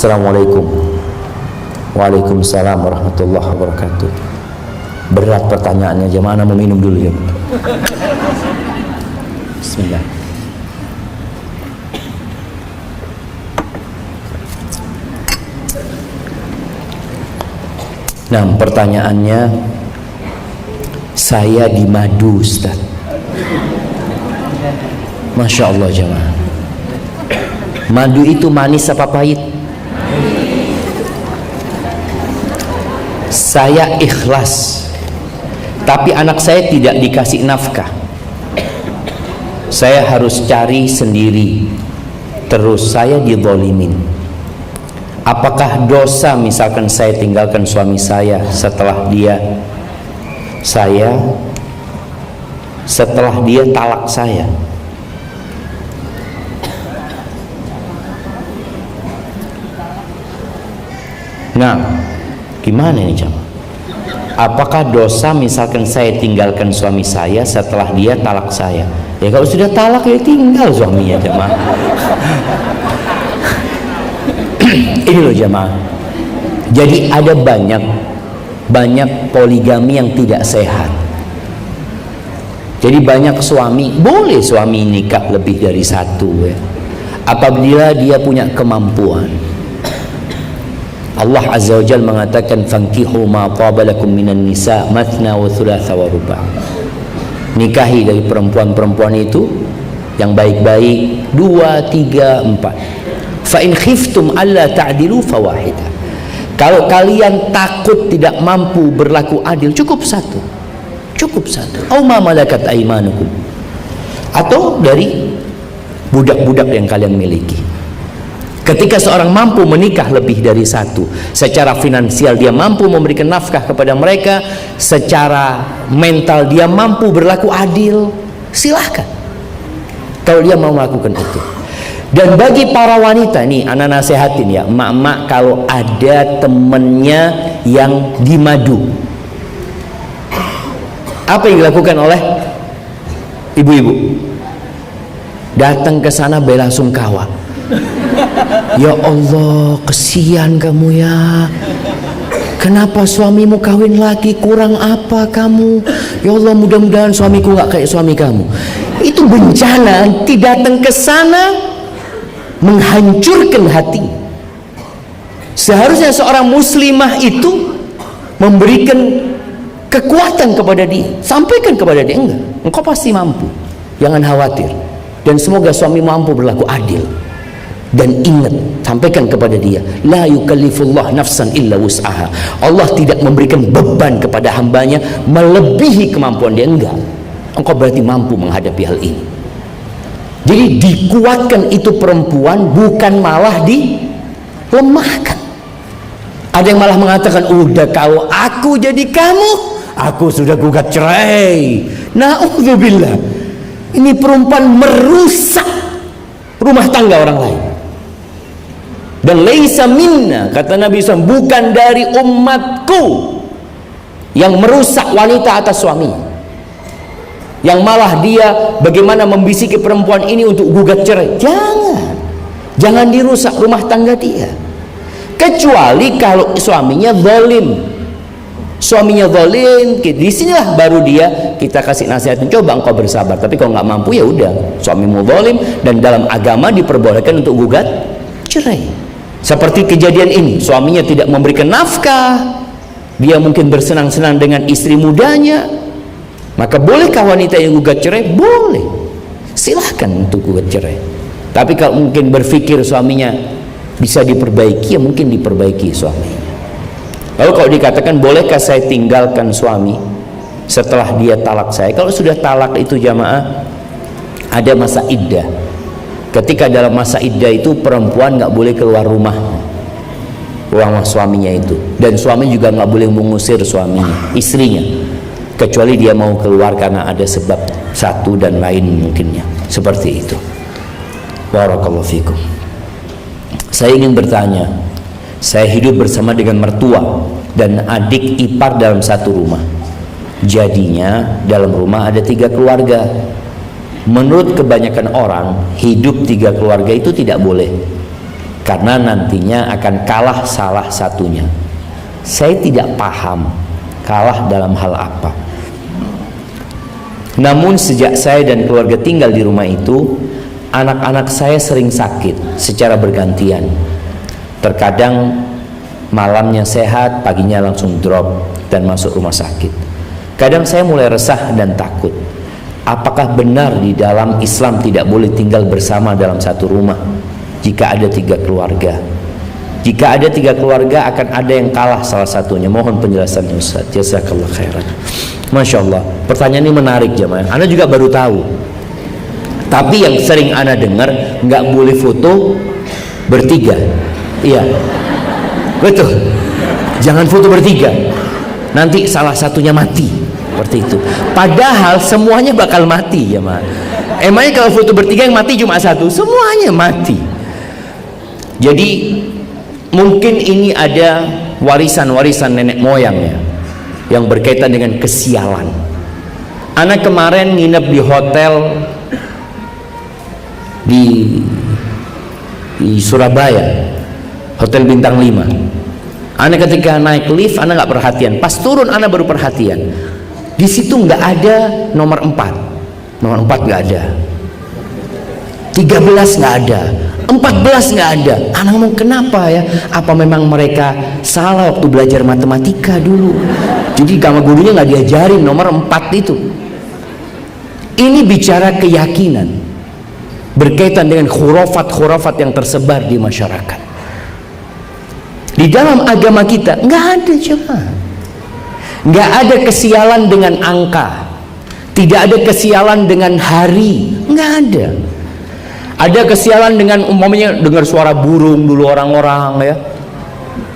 Assalamualaikum. Waalaikumsalam warahmatullahi wabarakatuh. Berat pertanyaannya, jemaah mau minum dulu ya. Bismillah. Nah, pertanyaannya, saya di madu, Ustaz. Masya Allah jemaah. Madu itu manis apa pahit? Saya ikhlas, tapi anak saya tidak dikasih nafkah. Saya harus cari sendiri, terus saya dizalimin. Apakah dosa misalkan saya tinggalkan suami saya setelah dia talak saya? Nah, gimana ini jemaah? Apakah dosa misalkan saya tinggalkan suami saya setelah dia talak saya? Ya kalau sudah talak ya tinggal suaminya jemaah. Ini loh jemaah. Jadi ada banyak poligami yang tidak sehat. Jadi banyak suami, boleh suami nikah lebih dari satu ya, apabila dia punya kemampuan. Allah Azza wa Jalla mengatakan fankihu ma taba lakum minan nisa mathna wa thulatha wa ruba'. Nikahi dari perempuan-perempuan itu yang baik-baik 2, 3, 4. Fa in khiftum alla ta'dilu fawahida. Kalau kalian takut tidak mampu berlaku adil, cukup satu. Au ma malakat aimanukum. Atau dari budak-budak yang kalian miliki. Ketika seorang mampu menikah lebih dari satu, secara finansial dia mampu memberikan nafkah kepada mereka, secara mental dia mampu berlaku adil, silahkan kalau dia mau melakukan itu. Dan bagi para wanita nih, anak nasihatin ya, emak-emak, kalau ada temennya yang di madu, apa yang dilakukan oleh ibu-ibu? Datang ke sana bela sungkawa. Ya Allah, kesian kamu ya. Kenapa suamimu kawin lagi? Kurang apa kamu? Ya Allah, mudah-mudahan suamiku nggak kayak suami kamu. Itu bencana. Nanti datang ke sana menghancurkan hati. Seharusnya seorang muslimah itu memberikan kekuatan kepada dia, sampaikan kepada dia, enggak, engkau pasti mampu, jangan khawatir, dan semoga suami mampu berlaku adil. Dan ingat, sampaikan kepada dia, la yukallifullah nafsan illa wus'aha. Allah tidak memberikan beban kepada hambanya melebihi kemampuan dia, enggak. Engkau berarti mampu menghadapi hal ini. Jadi dikuatkan itu perempuan, bukan malah dilemahkan. Ada yang malah mengatakan, udah kalau aku jadi kamu, aku sudah gugat cerai. Na'udzubillah. Ini perempuan merusak rumah tangga orang lain. Dan laisa minna, kata Nabi SAW, bukan dari umatku yang merusak wanita atas suami, yang malah dia bagaimana membisiki perempuan ini untuk gugat cerai. Jangan dirusak rumah tangga dia, kecuali kalau suaminya zalim. Disinilah baru dia kita kasih nasihat, coba engkau bersabar. Tapi kalau nggak mampu ya udah, suamimu zalim, dan dalam agama diperbolehkan untuk gugat cerai. Seperti kejadian ini, suaminya tidak memberikan nafkah, dia mungkin bersenang-senang dengan istri mudanya, maka bolehkah wanita yang gugat cerai? Boleh, silahkan untuk gugat cerai. Tapi kalau mungkin berpikir suaminya bisa diperbaiki, ya mungkin diperbaiki suaminya. Lalu kalau dikatakan bolehkah saya tinggalkan suami setelah dia talak saya? Kalau sudah talak itu jamaah, ada masa iddah. Ketika dalam masa iddah itu perempuan nggak boleh keluar rumah suaminya itu, dan suami juga nggak boleh mengusir suaminya, istrinya, kecuali dia mau keluar karena ada sebab satu dan lain mungkinnya, seperti itu. Barakallahu fikum. Saya ingin bertanya, saya hidup bersama dengan mertua dan adik ipar dalam satu rumah. Jadinya dalam rumah ada 3 keluarga. Menurut kebanyakan orang, hidup 3 keluarga itu tidak boleh. karena nantinya akan kalah salah satunya. Saya tidak paham kalah dalam hal apa. Namun sejak saya dan keluarga tinggal di rumah itu, anak-anak saya sering sakit secara bergantian. Terkadang malamnya sehat, paginya langsung drop dan masuk rumah sakit. Kadang saya mulai resah dan takut. Apakah benar di dalam Islam tidak boleh tinggal bersama dalam satu rumah jika ada 3 keluarga? Jika ada 3 keluarga akan ada yang kalah salah satunya. Mohon penjelasannya Ustaz. Jazakallah khairan. Masya Allah, pertanyaan ini menarik jemaah. Ana juga baru tahu. Tapi yang sering Ana dengar, nggak boleh foto bertiga. Iya, betul. Jangan foto bertiga, nanti salah satunya mati. Seperti itu. Padahal semuanya bakal mati jemaah. Emangnya kalau foto bertiga yang mati cuma satu? Semuanya mati. Jadi mungkin ini ada warisan-warisan nenek moyangnya yang berkaitan dengan kesialan. Anak kemarin nginep di hotel di Surabaya, hotel bintang 5. Anak ketika naik lift, anak nggak perhatian. Pas turun, anak baru perhatian. Di situ nggak ada nomor 4. Nomor 4 nggak ada. 13 nggak ada. 14 nggak ada. Anak ngomong kenapa ya? Apa memang mereka salah waktu belajar matematika dulu? Jadi sama gurunya nggak diajarin nomor 4 itu. Ini bicara keyakinan berkaitan dengan khurafat-khurafat yang tersebar di masyarakat. Di dalam agama kita nggak ada jemaah. Nggak ada kesialan dengan angka. Tidak ada kesialan dengan hari. Nggak ada. Ada kesialan dengan umpamanya dengar suara burung dulu orang-orang ya.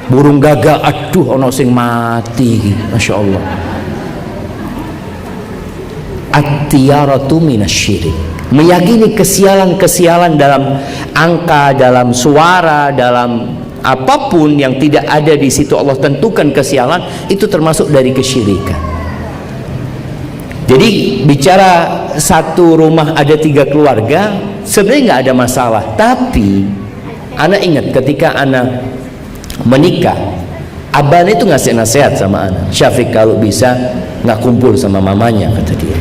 Burung gagak, aduh ono sing mati. Masya Allah. At-tiyaratu minasyirik. Meyakini kesialan-kesialan dalam angka, dalam suara, dalam apapun yang tidak ada di situ Allah tentukan kesialan, itu termasuk dari kesyirikan. Jadi bicara satu rumah ada 3 keluarga sebenarnya nggak ada masalah. Tapi anak ingat ketika anak menikah, abahnya itu ngasih nasihat sama anak, Syafiq kalau bisa nggak kumpul sama mamanya, kata dia.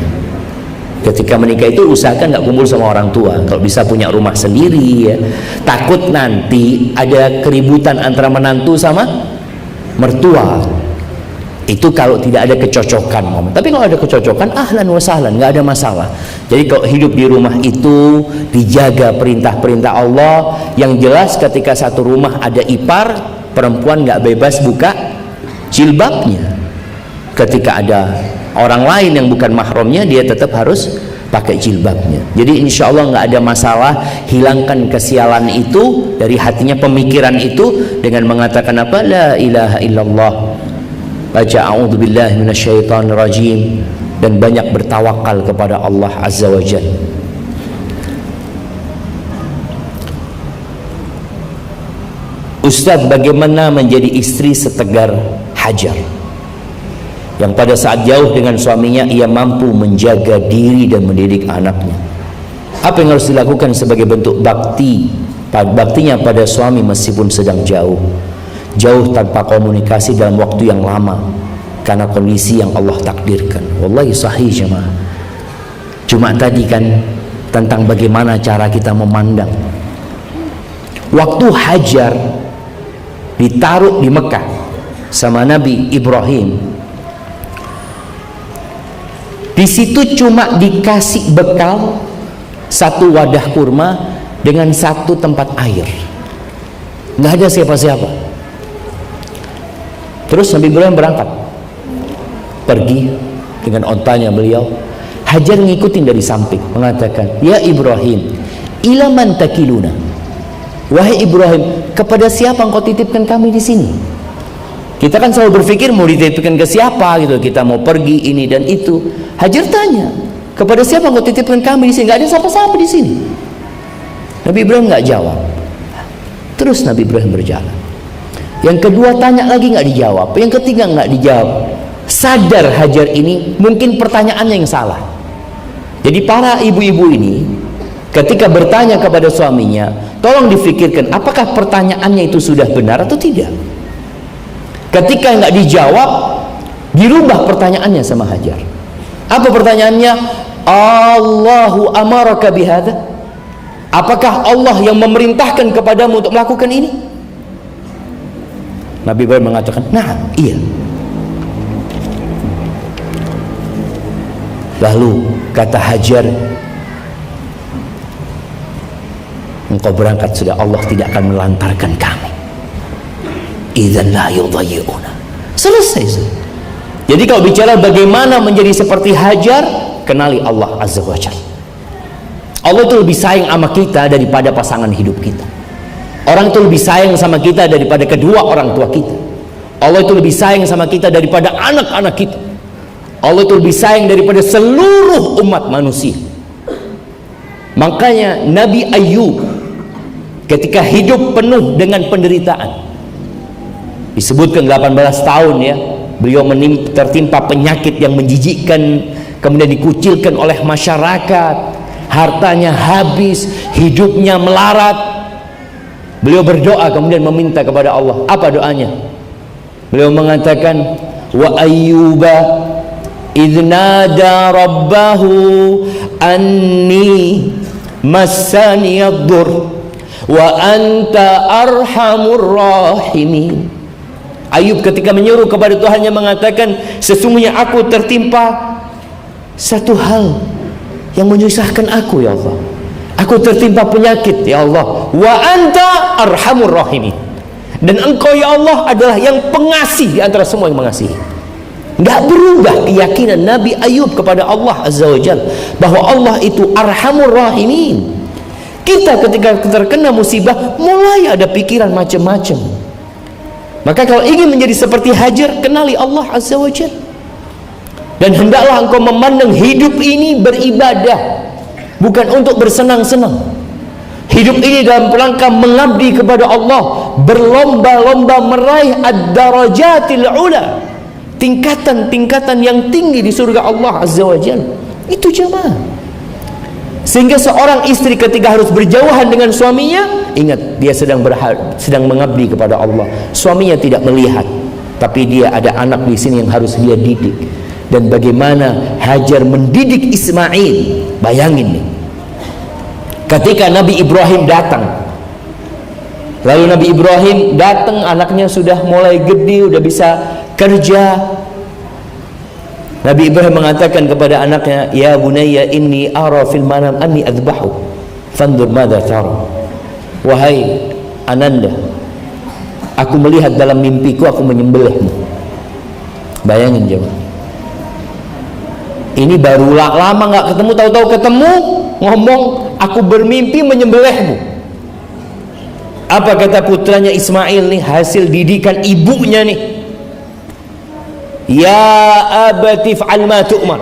Ketika menikah itu usahakan nggak kumpul sama orang tua. Kalau bisa punya rumah sendiri ya. Takut nanti ada keributan antara menantu sama mertua. Itu kalau tidak ada kecocokan. Tapi kalau ada kecocokan, ahlan wa sahlan, nggak ada masalah. Jadi kalau hidup di rumah itu dijaga perintah-perintah Allah. Yang jelas ketika satu rumah ada ipar, perempuan nggak bebas buka jilbabnya. Ketika ada orang lain yang bukan mahramnya, dia tetap harus pakai jilbabnya. Jadi insya Allah nggak ada masalah. Hilangkan kesialan itu dari hatinya, pemikiran itu dengan mengatakan apa? La ilaha illallah, baca a'udzubillahi minasyaitonirrajim, dan banyak bertawakal kepada Allah Azza wa Jalla. Ustaz, bagaimana menjadi istri setegar Hajar yang pada saat jauh dengan suaminya ia mampu menjaga diri dan mendidik anaknya? Apa yang harus dilakukan sebagai bentuk baktinya pada suami meskipun sedang jauh tanpa komunikasi dalam waktu yang lama karena kondisi yang Allah takdirkan? Wallahi sahih jemaah. Cuma tadi kan tentang bagaimana cara kita memandang. Waktu Hajar ditaruh di Mekah sama Nabi Ibrahim, di situ cuma dikasih bekal 1 wadah kurma dengan 1 tempat air. Nggak ada siapa-siapa. Terus Nabi Ibrahim berangkat, pergi dengan ontanya beliau. Hajar ngikutin dari samping, mengatakan, ya Ibrahim, ila man takiluna? Wahai Ibrahim, kepada siapa engkau titipkan kami di sini? Kita kan selalu berpikir mau dititipkan ke siapa gitu, kita mau pergi ini dan itu. Hajar tanya, kepada siapa engkau titipkan kami di sini? Nggak ada siapa-siapa di sini. Nabi Ibrahim nggak jawab. Terus Nabi Ibrahim berjalan. Yang kedua tanya lagi, nggak dijawab. Yang ketiga nggak dijawab. Sadar Hajar ini mungkin pertanyaannya yang salah. Jadi para ibu-ibu ini ketika bertanya kepada suaminya, tolong difikirkan apakah pertanyaannya itu sudah benar atau tidak. Ketika nggak dijawab, dirubah pertanyaannya sama Hajar. Apa pertanyaannya? Allahu amaraka bihadza? Apakah Allah yang memerintahkan kepadamu untuk melakukan ini? Nabi Ibrahim mengatakan, nah, iya. Lalu kata Hajar, engkau berangkat sudah, Allah tidak akan melantarkan kami. Idzan la yudayyi'una. Selesai. Jadi kalau bicara bagaimana menjadi seperti Hajar, kenali Allah Azza wa Jalla. Allah itu lebih sayang sama kita daripada pasangan hidup kita. Orang itu lebih sayang sama kita daripada kedua orang tua kita. Allah itu lebih sayang sama kita daripada anak-anak kita. Allah itu lebih sayang daripada seluruh umat manusia. Makanya Nabi Ayub ketika hidup penuh dengan penderitaan, disebutkan 18 tahun ya, beliau tertimpa penyakit yang menjijikkan, kemudian dikucilkan oleh masyarakat, hartanya habis, hidupnya melarat. Beliau berdoa kemudian meminta kepada Allah. Apa doanya? Beliau mengatakan, wa ayyuba idnada rabbahu anni massani ad-dur wa anta arhamur rahimin. Ayub ketika menyuruh kepada Tuhannya mengatakan, sesungguhnya aku tertimpa satu hal yang menyusahkan aku ya Allah. Aku tertimpa penyakit ya Allah. Wa anta arhamur rahimin. Dan engkau ya Allah adalah yang pengasih di antara semua yang mengasihi. Nggak berubah keyakinan Nabi Ayub kepada Allah Azza wa Jalla bahwa Allah itu arhamur rahimin. Kita ketika terkena musibah mulai ada pikiran macam-macam. Maka kalau ingin menjadi seperti Hajar, kenali Allah Azza wa Jalla. Dan hendaklah engkau memandang hidup ini beribadah, bukan untuk bersenang-senang. Hidup ini dalam rangka mengabdi kepada Allah, berlomba-lomba meraih ad-darajatil ula, tingkatan-tingkatan yang tinggi di surga Allah Azza wa Jalla. Itu jamaah. Sehingga seorang istri ketika harus berjauhan dengan suaminya, ingat dia sedang mengabdi kepada Allah. Suaminya tidak melihat, tapi dia ada anak di sini yang harus dia didik. Dan bagaimana Hajar mendidik Ismail, bayangin nih. Ketika Nabi Ibrahim datang, lalu Nabi Ibrahim datang, anaknya sudah mulai gede, udah bisa kerja. Nabi Ibrahim mengatakan kepada anaknya, ya bunayya inni ara fil manam anni adbahu fandur madza tara. Wahai ananda, aku melihat dalam mimpiku aku menyembelihmu. Bayangin jemaah, ini baru lama nggak ketemu, tahu-tahu ketemu ngomong aku bermimpi menyembelihmu. Apa kata putranya Ismail nih, hasil didikan ibunya nih? Ya abati fa'al ma tu'mar.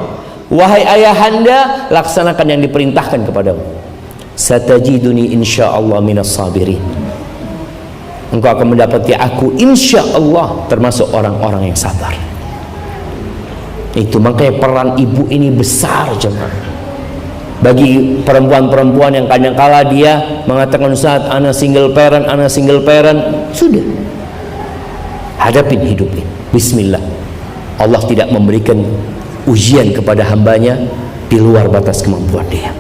Wahai ayahanda, laksanakan yang diperintahkan kepadamu. Satajiduni insyaallah minas sabirin. Engkau akan mendapati aku insyaallah termasuk orang-orang yang sabar. Itu makanya peran ibu ini besar jemaah. Bagi perempuan-perempuan yang kadang-kala dia mengatakan, saat ana single parent, sudah hadapin hidup ini. Bismillah. Allah tidak memberikan ujian kepada hambanya di luar batas kemampuan dia.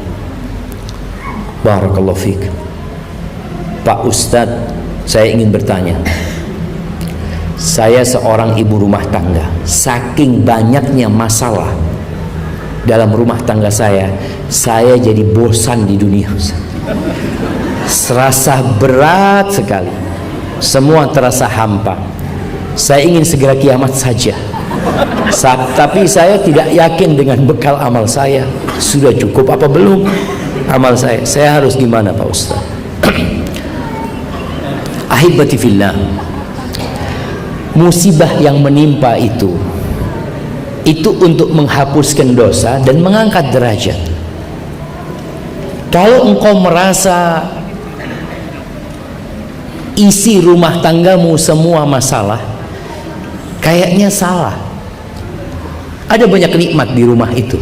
Barakallahu fiik. Pak Ustadz, saya ingin bertanya. Saya seorang ibu rumah tangga. Saking banyaknya masalah dalam rumah tangga saya jadi bosan di dunia. Serasa berat sekali. Semua terasa hampa. Saya ingin segera kiamat saja. Tapi saya tidak yakin dengan bekal amal saya sudah cukup apa belum amal saya. Saya harus gimana Pak Ustaz? Ahibati fillah, musibah yang menimpa itu untuk menghapuskan dosa dan mengangkat derajat. Kalau engkau merasa isi rumah tanggamu semua masalah, kayaknya salah. Ada banyak nikmat di rumah itu.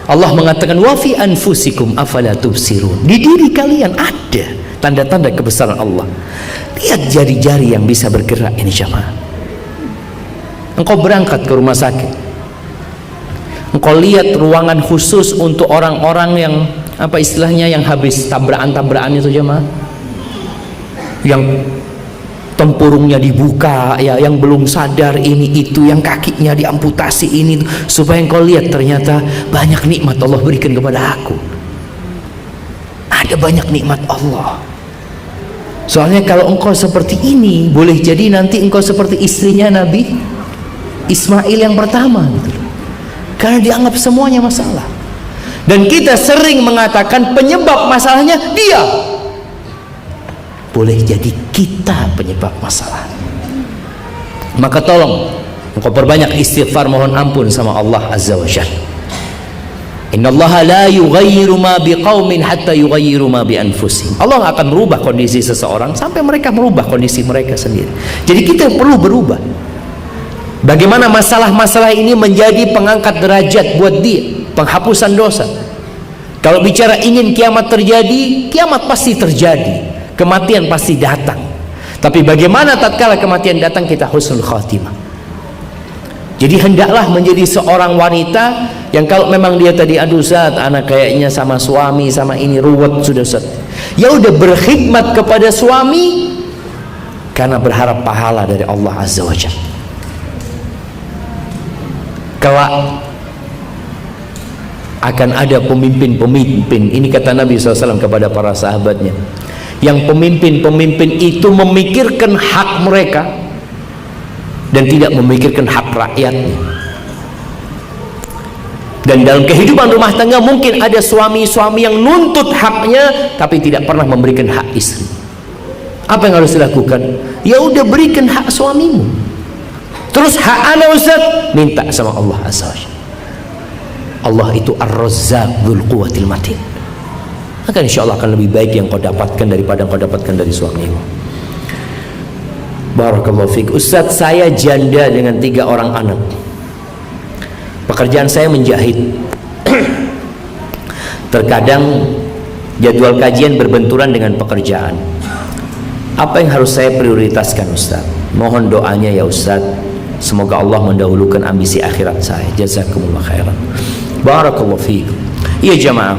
Allah mengatakan wa fi anfusikum afala tubsirun. Di diri kalian ada tanda-tanda kebesaran Allah. Lihat jari-jari yang bisa bergerak ini jemaah. Engkau berangkat ke rumah sakit, engkau lihat ruangan khusus untuk orang-orang yang apa istilahnya, yang habis tabrakan-tabrakan itu jemaah, yang tempurungnya dibuka, ya, yang belum sadar ini itu, yang kakinya diamputasi ini itu, supaya engkau lihat ternyata banyak nikmat Allah berikan kepada aku. Ada banyak nikmat Allah. Soalnya kalau engkau seperti ini, boleh jadi nanti engkau seperti istrinya Nabi Ismail yang pertama gitu. Karena dianggap semuanya masalah. Dan kita sering mengatakan penyebab masalahnya dia. Boleh jadi kita penyebab masalah. Maka tolong engkau perbanyak istighfar, mohon ampun sama Allah Azza wa Jalla. Innallaha la yughayyiru ma biqaumin hatta yughayyiru ma bi anfusihim. Allah akan merubah kondisi seseorang sampai mereka merubah kondisi mereka sendiri. Jadi kita perlu berubah. Bagaimana masalah-masalah ini menjadi pengangkat derajat buat dia, penghapusan dosa. Kalau bicara ingin kiamat terjadi, kiamat pasti terjadi. Kematian pasti datang. Tapi bagaimana tatkala kematian datang kita husnul khatimah. Jadi hendaklah menjadi seorang wanita yang kalau memang dia tadi, aduh Ustaz, anak kayaknya sama suami sama ini ruwet sudah Ustaz, ya udah berkhidmat kepada suami karena berharap pahala dari Allah Azza wa Jalla. Kelak akan ada pemimpin-pemimpin, ini kata Nabi SAW kepada para sahabatnya, yang pemimpin-pemimpin itu memikirkan hak mereka dan tidak memikirkan hak rakyatnya. Dan dalam kehidupan rumah tangga mungkin ada suami-suami yang nuntut haknya tapi tidak pernah memberikan hak istri. Apa yang harus dilakukan? Ya udah, berikan hak suamimu. Terus hak ana Ustaz, minta sama Allah Azza wa Jalla. Allah itu Ar-Razzaq Dzul Quwwatil Matin. Maka insya Allah akan lebih baik yang kau dapatkan daripada yang kau dapatkan dari suamimu. Barakallahu fiik. Ustaz, saya janda dengan 3 orang anak. Pekerjaan saya menjahit. Terkadang jadwal kajian berbenturan dengan pekerjaan. Apa yang harus saya prioritaskan Ustaz? Mohon doanya ya Ustaz. Semoga Allah mendahulukan ambisi akhirat saya. Jazakumullah khairan. Barakallahu fiik. Iya jamaah,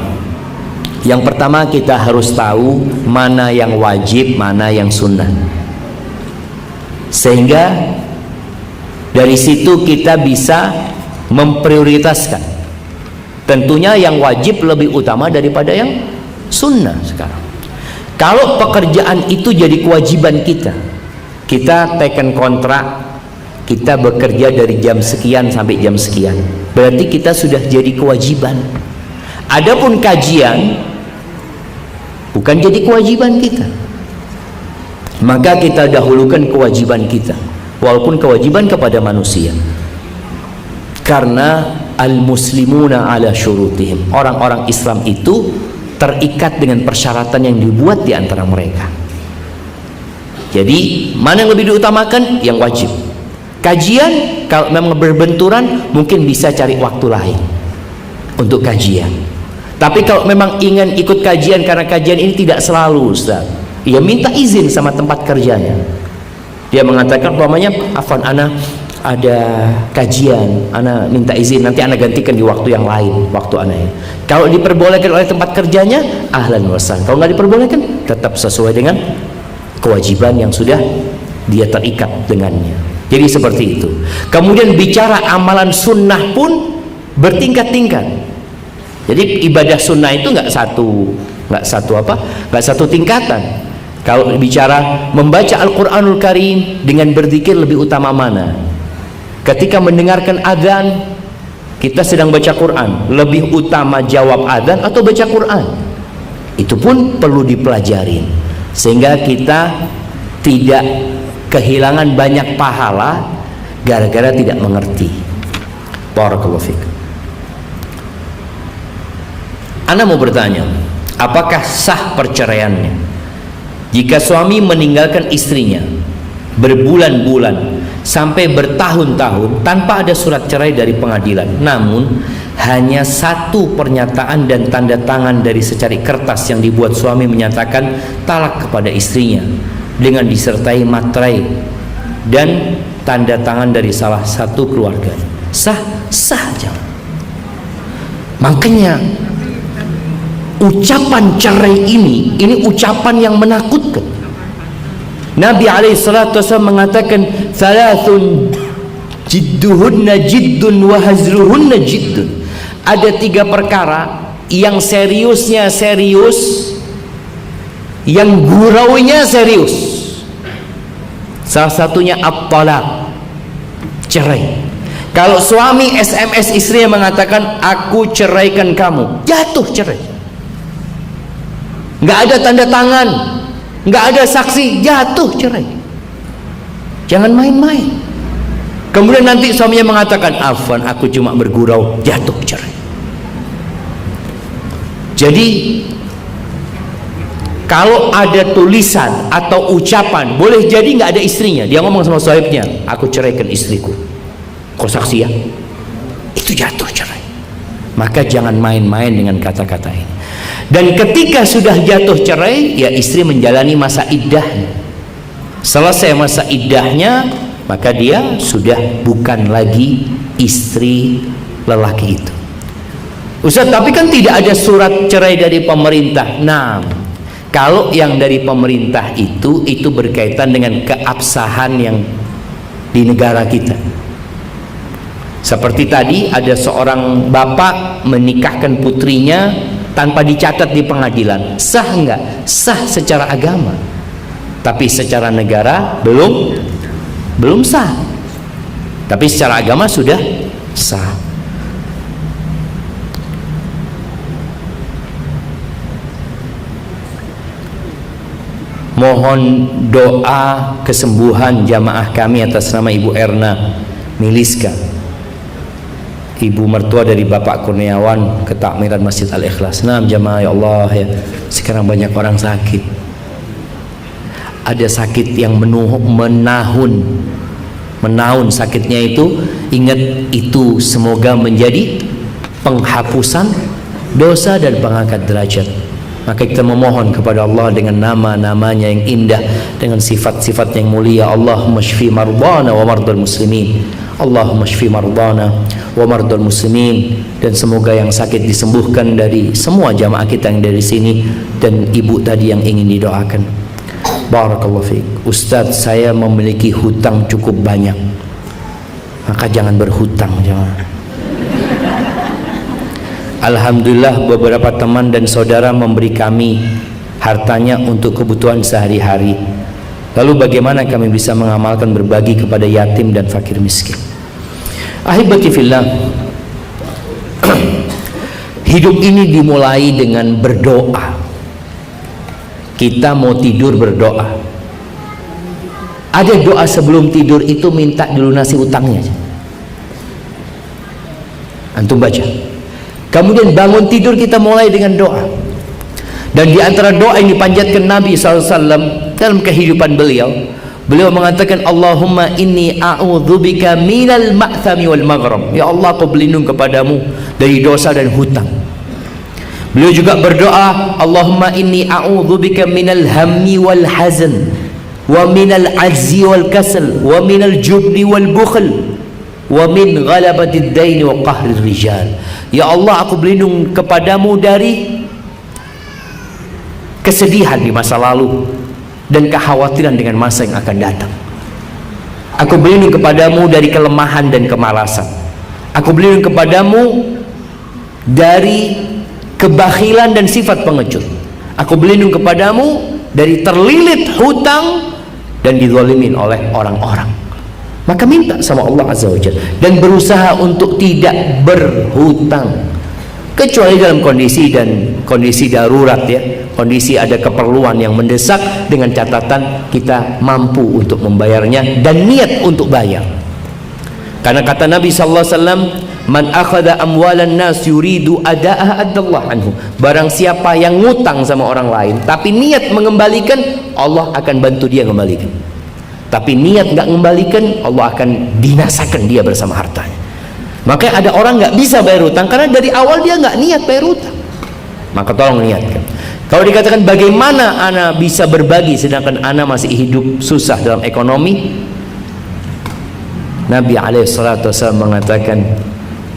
yang pertama kita harus tahu mana yang wajib, mana yang sunnah, sehingga dari situ kita bisa memprioritaskan. Tentunya yang wajib lebih utama daripada yang sunnah sekarang. Kalau pekerjaan itu jadi kewajiban kita, kita teken kontrak, kita bekerja dari jam sekian sampai jam sekian, berarti kita sudah jadi kewajiban. Adapun kajian bukan jadi kewajiban kita, maka kita dahulukan kewajiban kita, walaupun kewajiban kepada manusia. Karena al-muslimuna ala syurutihim, orang-orang Islam itu terikat dengan persyaratan yang dibuat di antara mereka. Jadi mana yang lebih diutamakan? Yang wajib. Kajian kalau memang berbenturan mungkin bisa cari waktu lain untuk kajian. Tapi kalau memang ingin ikut kajian karena kajian ini tidak selalu Ustaz, ya minta izin sama tempat kerjanya. Dia mengatakan umpamanya, afwan ana ada kajian, ana minta izin, nanti ana gantikan di waktu yang lain, waktu ana ini. Kalau diperbolehkan oleh tempat kerjanya, ahlan wa sahlan. Kalau nggak diperbolehkan, tetap sesuai dengan kewajiban yang sudah dia terikat dengannya. Jadi seperti itu. Kemudian bicara amalan sunnah pun bertingkat-tingkat. Jadi ibadah sunnah itu nggak satu tingkatan. Kalau bicara membaca Al-Quranul Karim dengan berzikir lebih utama mana? Ketika mendengarkan adzan, kita sedang baca Quran, lebih utama jawab adzan atau baca Quran? Itu pun perlu dipelajari sehingga kita tidak kehilangan banyak pahala gara-gara tidak mengerti. Barakallahu fiik. Ana mau bertanya, apakah sah perceraiannya jika suami meninggalkan istrinya berbulan-bulan sampai bertahun-tahun tanpa ada surat cerai dari pengadilan, namun hanya satu pernyataan dan tanda tangan dari secari kertas yang dibuat suami menyatakan talak kepada istrinya dengan disertai materai dan tanda tangan dari salah satu keluarga. Sah aja. Makanya ucapan cerai ini ucapan yang menakutkan. Nabi alaihissalatu wassalam mengatakan thalathun jidduhunna jiddun wa hazruhunna jiddun. Ada 3 perkara yang seriusnya serius, yang guraunya serius. Salah satunya at-talaq, cerai. Kalau suami SMS istrinya mengatakan aku ceraikan kamu, jatuh cerai. Nggak ada tanda tangan, nggak ada saksi, jatuh cerai. Jangan main-main. Kemudian nanti suaminya mengatakan afwan, aku cuma bergurau, jatuh cerai. Jadi kalau ada tulisan atau ucapan, boleh jadi nggak ada istrinya, dia ngomong sama sahibnya, aku ceraikan istriku, kok saksi ya, itu jatuh cerai. Maka jangan main-main dengan kata-kata ini. Dan ketika sudah jatuh cerai, ya istri menjalani masa iddahnya. Selesai masa iddahnya, maka dia sudah bukan lagi istri lelaki itu. Ustaz, tapi kan tidak ada surat cerai dari pemerintah. Nah, kalau yang dari pemerintah itu berkaitan dengan keabsahan yang di negara kita. Seperti tadi ada seorang bapak menikahkan putrinya tanpa dicatat di pengadilan. Sah enggak? Sah secara agama. Tapi secara negara belum sah. Tapi secara agama sudah sah. Mohon doa kesembuhan jamaah kami atas nama Ibu Erna Miliska, ibu mertua dari Bapak Kurniawan, ketakmiran Masjid Al-Ikhlas. Nah jamaah, ya Allah ya, sekarang banyak orang sakit. Ada sakit yang menahun sakitnya itu. Ingat itu, semoga menjadi penghapusan dosa dan pengangkat derajat. Maka kita memohon kepada Allah dengan nama-namanya yang indah, dengan sifat-sifat yang mulia. Allahumma shfi mardana wa mardal muslimin, Allahumma shfi mardana wa mardal muslimin. Dan semoga yang sakit disembuhkan dari semua jamaah kita yang dari sini, dan ibu tadi yang ingin didoakan. Barakallahu fiik. Ustaz, saya memiliki hutang cukup banyak. Maka jangan berhutang, jangan. Alhamdulillah beberapa teman dan saudara memberi kami hartanya untuk kebutuhan sehari-hari. Lalu bagaimana kami bisa mengamalkan berbagi kepada yatim dan fakir miskin? Ahibati fillah, hidup ini dimulai dengan berdoa. Kita mau tidur berdoa. Ada doa sebelum tidur itu minta dilunasi utangnya. Antum baca. Kemudian bangun tidur kita mulai dengan doa. Dan di antara doa yang dipanjatkan Nabi SAW dalam kehidupan beliau, beliau mengatakan Allahumma inni a'udzubika minal ma'thami wal maghram. Ya Allah, aku berlindung kepadamu dari dosa dan hutang. Beliau juga berdoa Allahumma inni a'udzubika minal hammi wal hazan wa minal azzi wal kasal wa minal jubni wal bukhl wa min ghalabatid daini wa qahrir rijal. Ya Allah, aku berlindung kepadamu dari kesedihan di masa lalu dan kekhawatiran dengan masa yang akan datang. Aku berlindung kepadamu dari kelemahan dan kemalasan. Aku berlindung kepadamu dari kebakhilan dan sifat pengecut. Aku berlindung kepadamu dari terlilit hutang dan dizalimin oleh orang-orang. Maka minta sama Allah Azza wa Jalla dan berusaha untuk tidak berhutang, kecuali dalam kondisi darurat ya, kondisi ada keperluan yang mendesak, dengan catatan kita mampu untuk membayarnya dan niat untuk bayar. Karena kata Nabi sallallahu alaihi wasallam, man akhadha amwalan nas yuridu adaaha adallah anhu. Barang siapa yang ngutang sama orang lain tapi niat mengembalikan, Allah akan bantu dia mengembalikan. Tapi niat nggak mengembalikan, Allah akan binasakan dia bersama hartanya. Makanya ada orang nggak bisa bayar hutang karena dari awal dia nggak niat bayar hutang. Maka tolong niatkan. Kalau dikatakan bagaimana ana bisa berbagi sedangkan ana masih hidup susah dalam ekonomi, Nabi SAW mengatakan,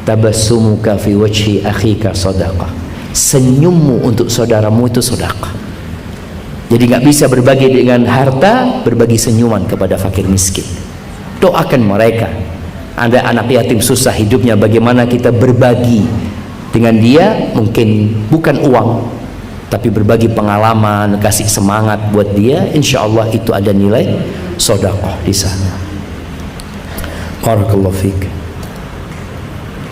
tabassumuka fi wajhi akhika sadaqah. Senyummu untuk saudaramu itu sedekah. Jadi nggak bisa berbagi dengan harta, berbagi senyuman kepada fakir miskin. Doakan mereka. Ada anak yatim susah hidupnya, bagaimana kita berbagi dengan dia, mungkin bukan uang tapi berbagi pengalaman, kasih semangat buat dia, insya Allah itu ada nilai sedekah di sana. Barakallahu fiik.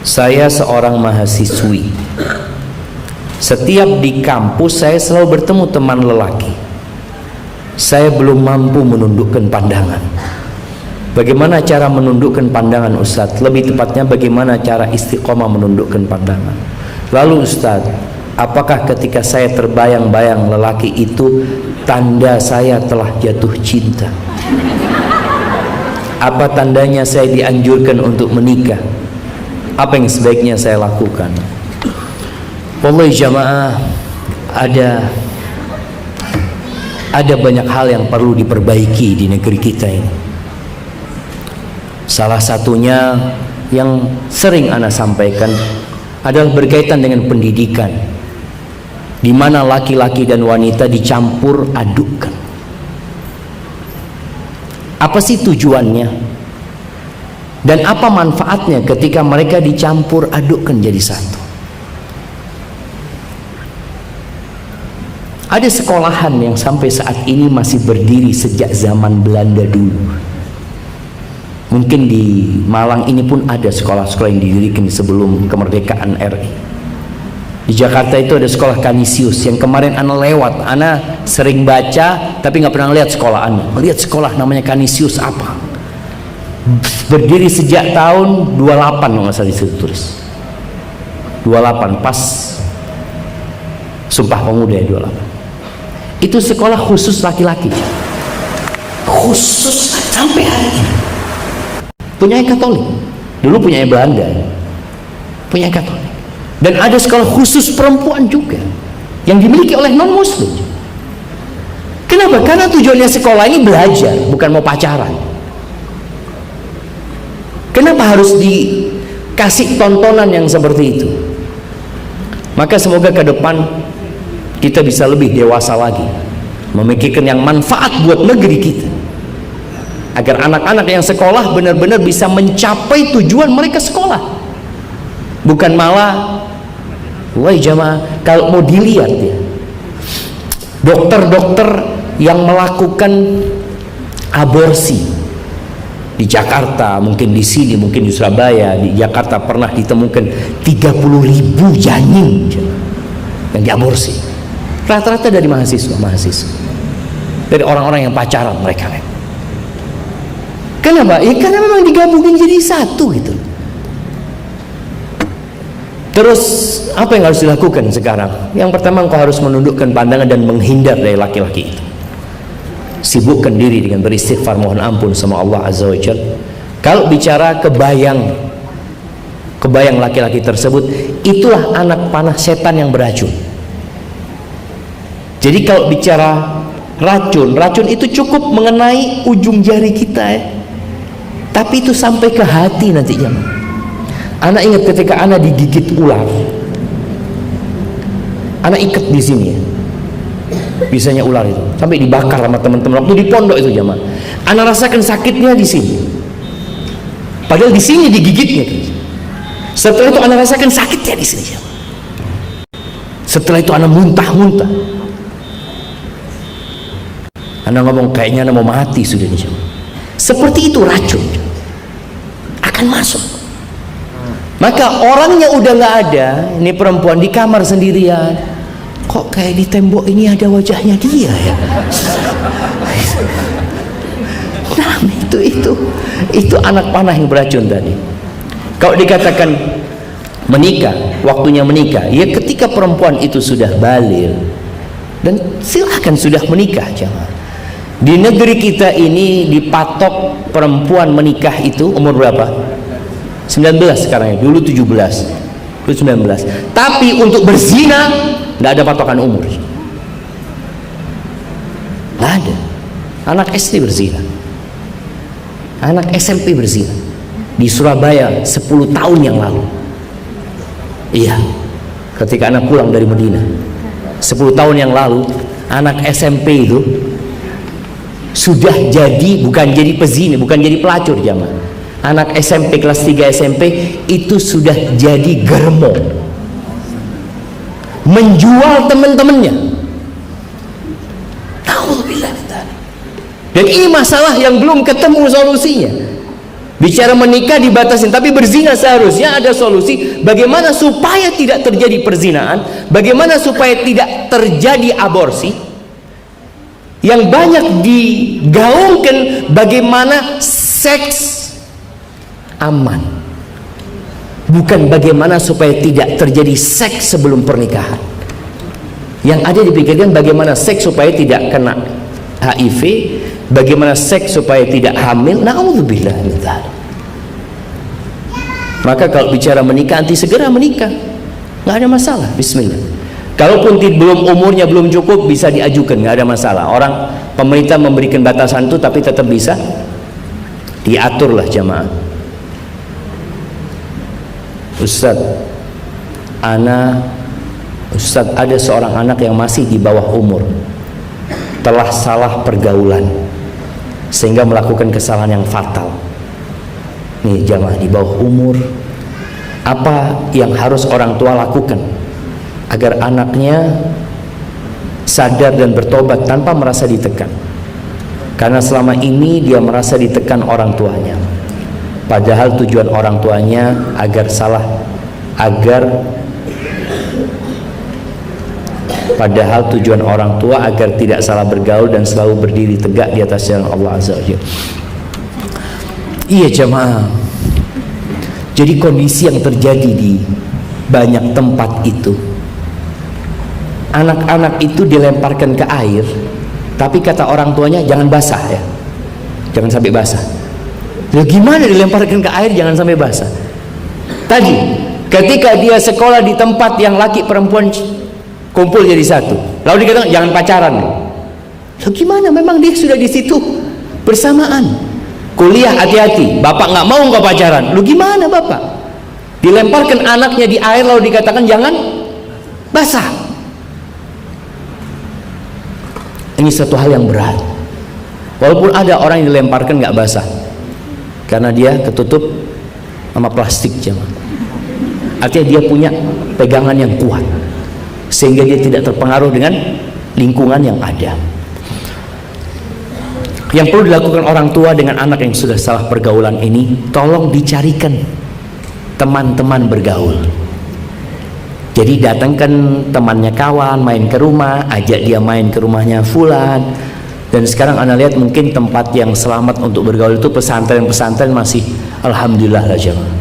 Saya seorang mahasiswi. Setiap di kampus saya selalu bertemu teman lelaki. Saya belum mampu menundukkan pandangan. Bagaimana cara menundukkan pandangan Ustadz? Lebih tepatnya bagaimana cara istiqomah menundukkan pandangan? Lalu Ustadz, apakah ketika saya terbayang-bayang lelaki itu tanda saya telah jatuh cinta? Apa tandanya saya dianjurkan untuk menikah? Apa yang sebaiknya saya lakukan? Wallahi jamaah, ada banyak hal yang perlu diperbaiki di negeri kita ini. Salah satunya yang sering ana sampaikan adalah berkaitan dengan pendidikan, di mana laki-laki dan wanita dicampur adukkan. Apa sih tujuannya? Dan apa manfaatnya ketika mereka dicampur adukkan jadi satu? Ada sekolahan yang sampai saat ini masih berdiri sejak zaman Belanda dulu. Mungkin di Malang ini pun ada sekolah-sekolah yang didirikan sebelum kemerdekaan RI. Di Jakarta itu ada sekolah Kanisius yang kemarin ana lewat, ana sering baca tapi nggak pernah lihat sekolah ana. Lihat sekolah namanya Kanisius apa? Berdiri sejak tahun 28 nggak salah disitu tulis. 28 pas Sumpah Pemuda ya 28. Itu sekolah khusus laki-laki. Khusus sampai hari ini. Punya Katolik. Dulu punya Belanda. Punya Katolik. Dan ada sekolah khusus perempuan juga yang dimiliki oleh non muslim. Kenapa? Karena tujuannya sekolah ini belajar, bukan mau pacaran. Kenapa harus dikasih tontonan yang seperti itu? Maka semoga ke depan kita bisa lebih dewasa lagi, memikirkan yang manfaat buat negeri kita, agar anak-anak yang sekolah benar-benar bisa mencapai tujuan mereka sekolah. Bukan malah, wahai jamaah, kalau mau dilihat ya, dokter-dokter yang melakukan aborsi di Jakarta, mungkin di sini, mungkin di Surabaya, di Jakarta pernah ditemukan 30.000 janin yang diaborsi. Rata-rata dari mahasiswa, dari orang-orang yang pacaran mereka. Kenapa? Ya karena memang digabungin jadi satu gitu. Terus apa yang harus dilakukan sekarang? Yang pertama, engkau harus menundukkan pandangan dan menghindar dari laki-laki itu. Sibukkan diri dengan beristighfar, mohon ampun sama Allah Azza wa Jalla. Kalau bicara kebayang laki-laki tersebut, itulah anak panah setan yang beracun. Jadi kalau bicara racun itu cukup mengenai ujung jari kita ya. Tapi itu sampai ke hati nanti jamaah. Anak ingat ketika anak digigit ular, anak ikat di sini ya, bisanya ular itu sampai dibakar sama teman-teman waktu di pondok itu jamaah. Anak rasakan sakitnya di sini, padahal di sini digigitnya. Setelah itu anak rasakan sakitnya di sini jamaah. Setelah itu anak muntah-muntah. Anak ngomong kayaknya anak mau mati sudah nih jamaah. Seperti itu racun akan masuk. Maka orangnya udah nggak ada, ini perempuan di kamar sendirian. Kok kayak di tembok ini ada wajahnya dia ya? Nah itu anak panah yang beracun tadi. Kalau dikatakan menikah, waktunya menikah, ya ketika perempuan itu sudah baligh dan silahkan sudah menikah jangan. Di negeri kita ini dipatok perempuan menikah itu umur berapa? 19 sekarang ya, dulu 17, dulu 19. Tapi untuk berzina nggak ada patokan umur, nggak ada. Anak SD berzina, anak SMP berzina di Surabaya 10 tahun yang lalu. Iya, ketika anak pulang dari Medina 10 tahun yang lalu, anak SMP itu sudah jadi, bukan jadi pezina, bukan jadi pelacur jamaah. Anak SMP kelas 3 SMP itu sudah jadi germo, menjual teman-temannya. Dan ini masalah yang belum ketemu solusinya. Bicara menikah dibatasin, tapi berzina seharusnya ada solusi. Bagaimana supaya tidak terjadi perzinaan, bagaimana supaya tidak terjadi aborsi. Yang banyak digaungkan bagaimana seks aman, bukan bagaimana supaya tidak terjadi seks sebelum pernikahan. Yang ada dipikirkan bagaimana seks supaya tidak kena HIV, bagaimana seks supaya tidak hamil. Na'udzubillah min dzalik. Maka kalau bicara menikah, nanti segera menikah, nggak ada masalah, bismillah. Kalaupun belum umurnya belum cukup, bisa diajukan, nggak ada masalah. Orang pemerintah memberikan batasan itu, tapi tetap bisa diaturlah jamaah. Ustaz, ada seorang anak yang masih di bawah umur, telah salah pergaulan sehingga melakukan kesalahan yang fatal. Nih jamaah, di bawah umur, apa yang harus orang tua lakukan agar anaknya sadar dan bertobat tanpa merasa ditekan? Karena selama ini dia merasa ditekan orang tuanya, padahal tujuan orang tuanya agar tujuan orang tua agar tidak salah bergaul dan selalu berdiri tegak di atas jalan Allah Azza wa Jalla. Iya jamaah, jadi kondisi yang terjadi di banyak tempat itu, anak-anak itu dilemparkan ke air, tapi kata orang tuanya jangan basah ya, jangan sampai basah. Loh, gimana dilemparkan ke air jangan sampai basah? Tadi ketika dia sekolah di tempat yang laki perempuan kumpul jadi satu, lalu dikatakan jangan pacaran. Loh, gimana? Memang dia sudah di situ bersamaan. Kuliah hati-hati, bapak nggak mau nggak pacaran. Loh, gimana bapak? Dilemparkan anaknya di air lalu dikatakan jangan basah. Ini satu hal yang berat. Walaupun ada orang yang dilemparkan nggak basah, karena dia ketutup sama plastik jemaah. Artinya dia punya pegangan yang kuat, sehingga dia tidak terpengaruh dengan lingkungan yang ada. Yang perlu dilakukan orang tua dengan anak yang sudah salah pergaulan ini, tolong dicarikan teman-teman bergaul. Jadi datangkan temannya kawan, main ke rumah, ajak dia main ke rumahnya fulan. Dan sekarang Anda lihat mungkin tempat yang selamat untuk bergaul itu pesantren-pesantren masih, alhamdulillah lah jemaah.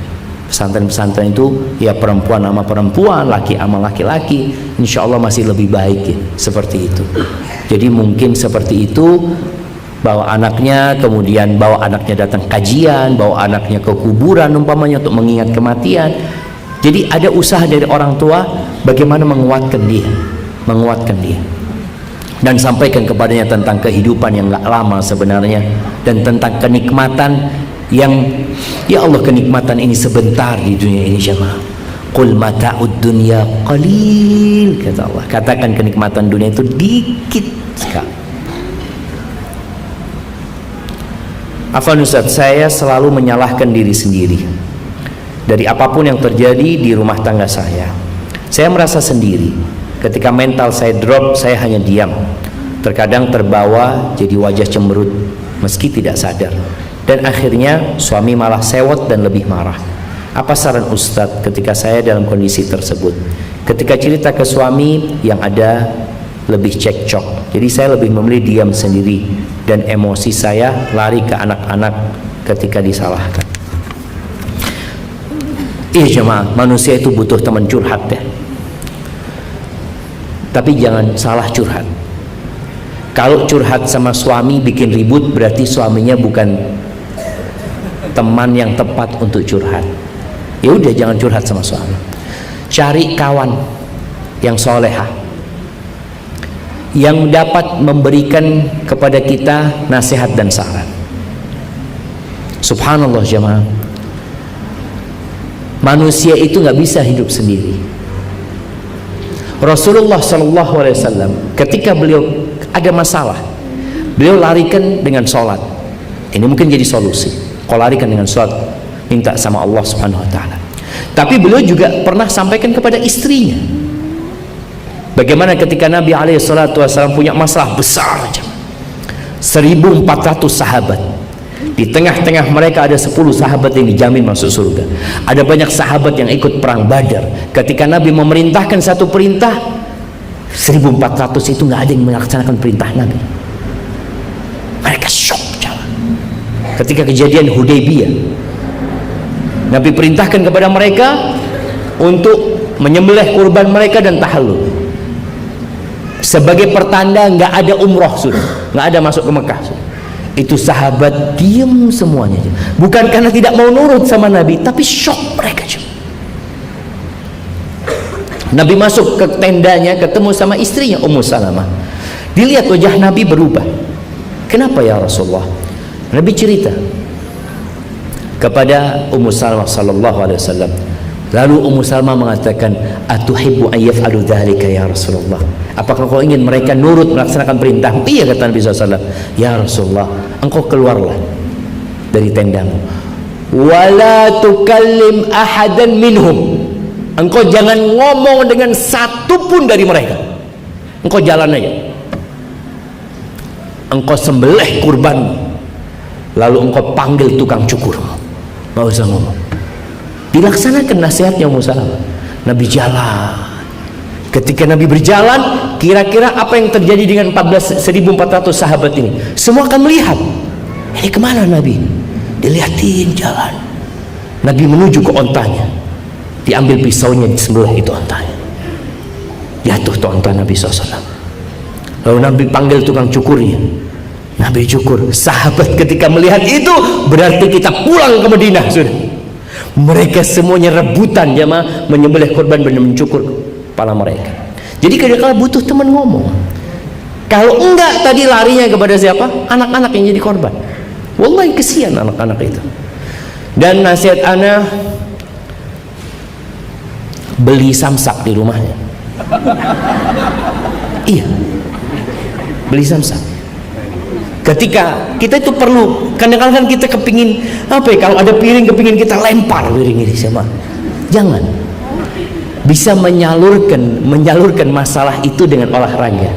Pesantren-pesantren itu ya perempuan sama perempuan, laki sama laki-laki, insya Allah masih lebih baik ya, seperti itu. Jadi mungkin seperti itu, bawa anaknya, kemudian bawa anaknya datang kajian, bawa anaknya ke kuburan umpamanya untuk mengingat kematian. Jadi ada usaha dari orang tua bagaimana menguatkan dia, dan sampaikan kepadanya tentang kehidupan yang gak lama sebenarnya, dan tentang kenikmatan yang, ya Allah, kenikmatan ini sebentar di dunia ini jemaah. Qul mata'ud dunya qalil, kata Allah. Katakan kenikmatan dunia itu dikit sekali. Afwan Ustaz, saya selalu menyalahkan diri sendiri dari apapun yang terjadi di rumah tangga saya. Saya merasa sendiri. Ketika mental saya drop, saya hanya diam. Terkadang terbawa jadi wajah cemberut meski tidak sadar. Dan akhirnya suami malah sewot dan lebih marah. Apa saran Ustadz ketika saya dalam kondisi tersebut? Ketika cerita ke suami, yang ada lebih cekcok. Jadi saya lebih memilih diam sendiri, dan emosi saya lari ke anak-anak ketika disalahkan. Iya jemaah, manusia itu butuh teman curhat ya. Tapi jangan salah curhat. Kalau curhat sama suami bikin ribut, berarti suaminya bukan teman yang tepat untuk curhat. ya udah jangan curhat sama suami. Cari kawan yang solehah, yang dapat memberikan kepada kita nasihat dan saran. Subhanallah jemaah, manusia itu nggak bisa hidup sendiri. Rasulullah SAW ketika beliau ada masalah, beliau larikan dengan sholat. Ini mungkin jadi solusi. Kau larikan dengan sholat, minta sama Allah Subhanahu Wa Taala. Tapi beliau juga pernah sampaikan kepada istrinya. Bagaimana ketika Nabi SAW punya masalah besar, 1.400 sahabat. Di tengah-tengah mereka ada 10 sahabat yang dijamin masuk surga. Ada banyak sahabat yang ikut perang Badar. Ketika Nabi memerintahkan satu perintah, 1.400 itu nggak ada yang melaksanakan perintah Nabi. Mereka shock. Ketika kejadian Hudaybiyah, Nabi perintahkan kepada mereka untuk menyembelih kurban mereka dan tahallul. Sebagai pertanda nggak ada umroh sudah, nggak ada masuk ke Mekah sudah. Itu sahabat diam semuanya, bukan karena tidak mau nurut sama Nabi, tapi shock mereka. Nabi masuk ke tendanya, ketemu sama istrinya Ummu Salamah. Dilihat wajah Nabi berubah. Kenapa ya Rasulullah? Nabi cerita kepada Ummu Salamah sallallahu alaihi wasallam. Lalu Ummu Salamah mengatakan, "Atuhibbu an yaf'alu dzalika ya Rasulullah?" Apakah kau ingin mereka nurut melaksanakan perintah? Iya, kata Nabi SAW. Ya Rasulullah, engkau keluarlah dari tendamu. Wala tukallim ahadan minhum. Engkau jangan ngomong dengan satu pun dari mereka. Engkau jalan aja. Engkau sembelih kurban, lalu engkau panggil tukang cukur. Nggak usah ngomong. Dilaksanakan nasihatnya Ummu Salamah. Nabi jalan. Ketika Nabi berjalan, kira-kira apa yang terjadi dengan 1.400 sahabat ini? Semua akan melihat, ini kemana Nabi? Dilihatin jalan. Nabi menuju ke ontanya, diambil pisaunya, disembelih itu ontanya. Jatuh tuh onta Nabi SAW. Lalu Nabi panggil tukang cukurnya. Nabi cukur. Sahabat ketika melihat itu, berarti kita pulang ke Madinah sudah. Mereka semuanya rebutan jamaah menyembelih korban dan mencukur kepala mereka. Jadi kadang-kadang butuh teman ngomong. Kalau enggak, tadi larinya kepada siapa? Anak-anak yang jadi korban. Wallahi kesian anak-anak itu. Dan nasihat ana, beli samsak di rumahnya. Iya, beli samsak. Ketika kita itu perlu, kadang-kadang kita kepingin apa ya, kalau ada piring kepingin kita lempar piring ini sama. Jangan. Bisa menyalurkan masalah itu dengan olahraga.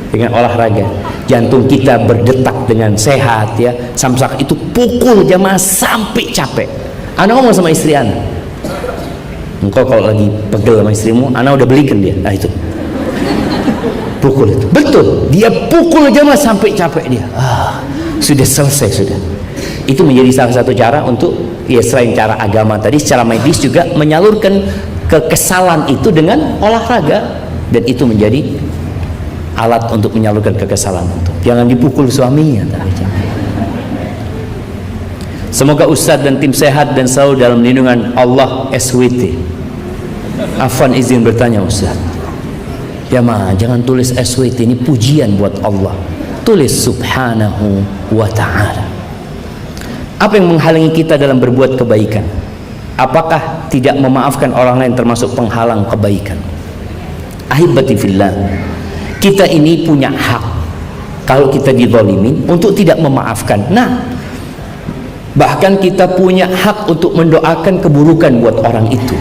Dengan olahraga, jantung kita berdetak dengan sehat ya. Samsak itu pukul jamaah sampai capek. Ana ngomong sama istri ana, engkau kalau lagi pegel sama istrimu, ana udah belikan dia. Nah itu pukul itu, betul, dia pukul jamaah sampai capek dia. Sudah selesai sudah. Itu menjadi salah satu cara untuk, ya selain cara agama tadi, secara medis juga menyalurkan kekesalan itu dengan olahraga, dan itu menjadi alat untuk menyalurkan kekesalan itu. Jangan dipukul suaminya. Semoga Ustadz dan tim sehat dan selalu dalam lindungan Allah SWT. Afwan izin bertanya Ustadz. Ya ma, jangan tulis SWT, ini pujian buat Allah. Tulis Subhanahu wa ta'ala. Apa yang menghalangi kita dalam berbuat kebaikan? Apakah tidak memaafkan orang lain termasuk penghalang kebaikan? Ahibati fillah, kita ini punya hak kalau kita dizalimin untuk tidak memaafkan. Nah, bahkan kita punya hak untuk mendoakan keburukan buat orang itu.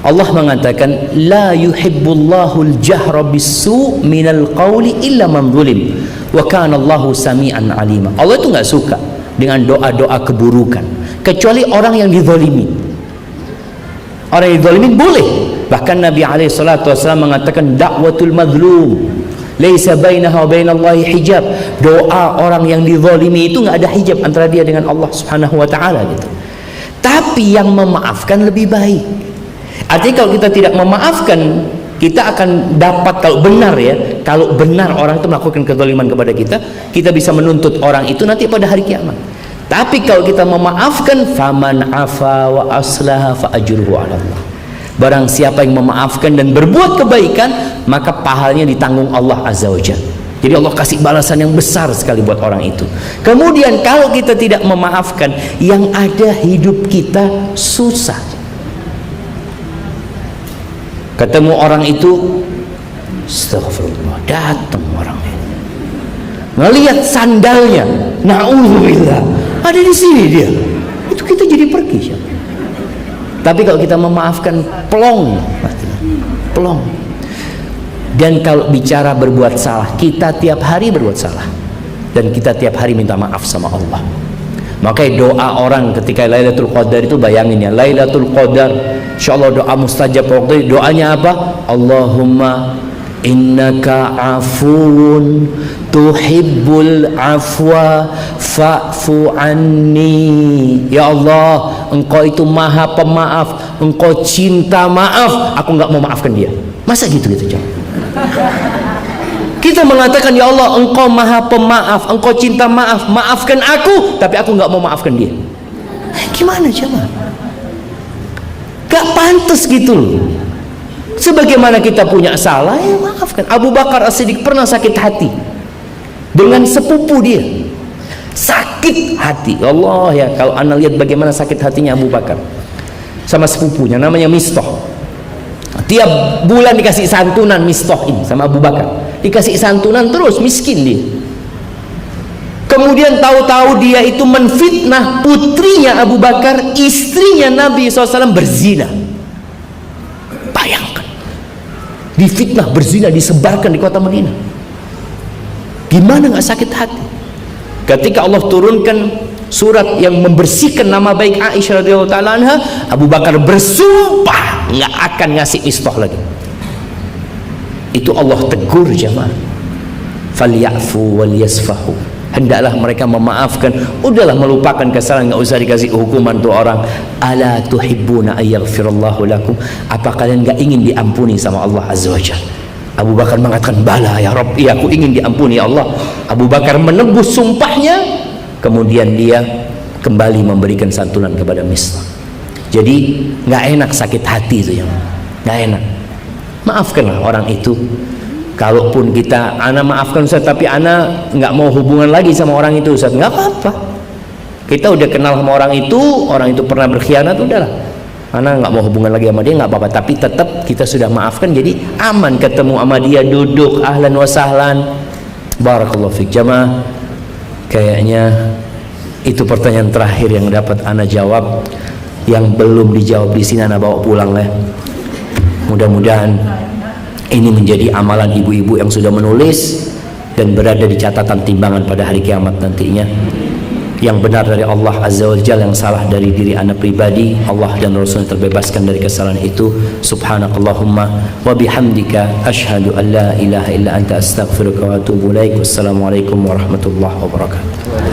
Allah mengatakan, la yuhibbullahul jahra bis-su' minal qawli illa man zulim wa kana Allahu sami'an alima. Allah itu nggak suka dengan doa-doa keburukan kecuali orang yang dizalimi. Orang yang dizalimi boleh. Bahkan Nabi SAW mengatakan, da'watul mazlum laisa bainaha wa bainallahi hijab. Doa orang yang dizalimi itu nggak ada hijab antara dia dengan Allah Subhanahu wa taala gitu. Tapi yang memaafkan lebih baik. Artinya kalau kita tidak memaafkan, kita akan dapat, kalau benar ya, kalau benar orang itu melakukan kezaliman kepada kita, kita bisa menuntut orang itu nanti pada hari kiamat. Tapi kalau kita memaafkan, faman afa wa aslaha fa ajruhu 'ala Allah. Barang siapa yang memaafkan dan berbuat kebaikan, maka pahalanya ditanggung Allah Azza wa Jalla. Jadi Allah kasih balasan yang besar sekali buat orang itu. Kemudian kalau kita tidak memaafkan, yang ada hidup kita susah. Ketemu orang itu, astagfirullah, datang orangnya, ngelihat sandalnya, na'udzubillah, ada di sini dia, itu kita jadi pergi. Tapi kalau kita memaafkan, plong, plong. Dan kalau bicara berbuat salah, kita tiap hari berbuat salah, dan kita tiap hari minta maaf sama Allah. Makanya doa orang ketika Lailatul Qadar itu, bayangin ya, Lailatul Qadar, insyaallah doa mustajab waktu. Doanya apa? Allahumma innaka afuun tuhibbul afwa fa'fu anni. Ya Allah, engkau itu maha pemaaf, engkau cinta maaf, aku nggak mau maafkan dia. Masa gitu coba. Kita mengatakan, ya Allah, engkau maha pemaaf, engkau cinta maaf, maafkan aku, tapi aku nggak mau maafkan dia. Gimana coba? Gak pantas gitu loh. Sebagaimana kita punya salah, ya maafkan. Abu Bakar As-Siddiq pernah sakit hati dengan sepupu dia. Sakit hati, Allah ya, kalau anda lihat bagaimana sakit hatinya Abu Bakar sama sepupunya, namanya Mistah. Tiap bulan dikasih santunan Mistah ini sama Abu Bakar, dikasih santunan terus, miskin dia. Kemudian tahu-tahu dia itu menfitnah putrinya Abu Bakar, istrinya Nabi SAW, berzina. Bayangkan, difitnah berzina, disebarkan di kota Madinah. Gimana nggak sakit hati? Ketika Allah turunkan surat yang membersihkan nama baik Aisyah radhiyallahu ta'ala anha, Abu Bakar bersumpah nggak akan ngasih Mistah lagi. Itu Allah tegur jamaah, falyafu wal yasfahu, hendaklah mereka memaafkan, udahlah melupakan kesalahan, nggak usah dikasih hukuman tuh orang. Ala tuhibbuna ayyaghfirallahu lakum, apa kalian nggak ingin diampuni sama Allah Azza wa Jalla? Abu Bakar mengatakan, bala ya Rabb, iya aku ingin diampuni ya Allah. Abu Bakar menebus sumpahnya, kemudian dia kembali memberikan santunan kepada Mistah. Jadi nggak enak sakit hati itu, ya nggak enak. Maafkanlah orang itu. Kalaupun kita, ana maafkan Ustaz, tapi ana nggak mau hubungan lagi sama orang itu Ustaz, nggak apa-apa. Kita udah kenal sama orang itu pernah berkhianat, udahlah, ana nggak mau hubungan lagi sama dia, nggak apa-apa. Tapi tetap kita sudah maafkan, jadi aman ketemu sama dia, duduk ahlan wa sahlan. Barakallahu fiik jamaah. Kayaknya itu pertanyaan terakhir yang dapat ana jawab. Yang belum dijawab di sini ana bawa pulang ya. Mudah-mudahan ini menjadi amalan ibu-ibu yang sudah menulis dan berada di catatan timbangan pada hari kiamat nantinya. Yang benar dari Allah Azza wa Jalla, yang salah dari diri anak pribadi, Allah dan Rasul terbebaskan dari kesalahan itu. Subhanakallahumma wa bihamdika asyhadu an la ilaha illa anta astaghfiruka wa atubu ilaik. Wassalamualaikum warahmatullahi wabarakatuh.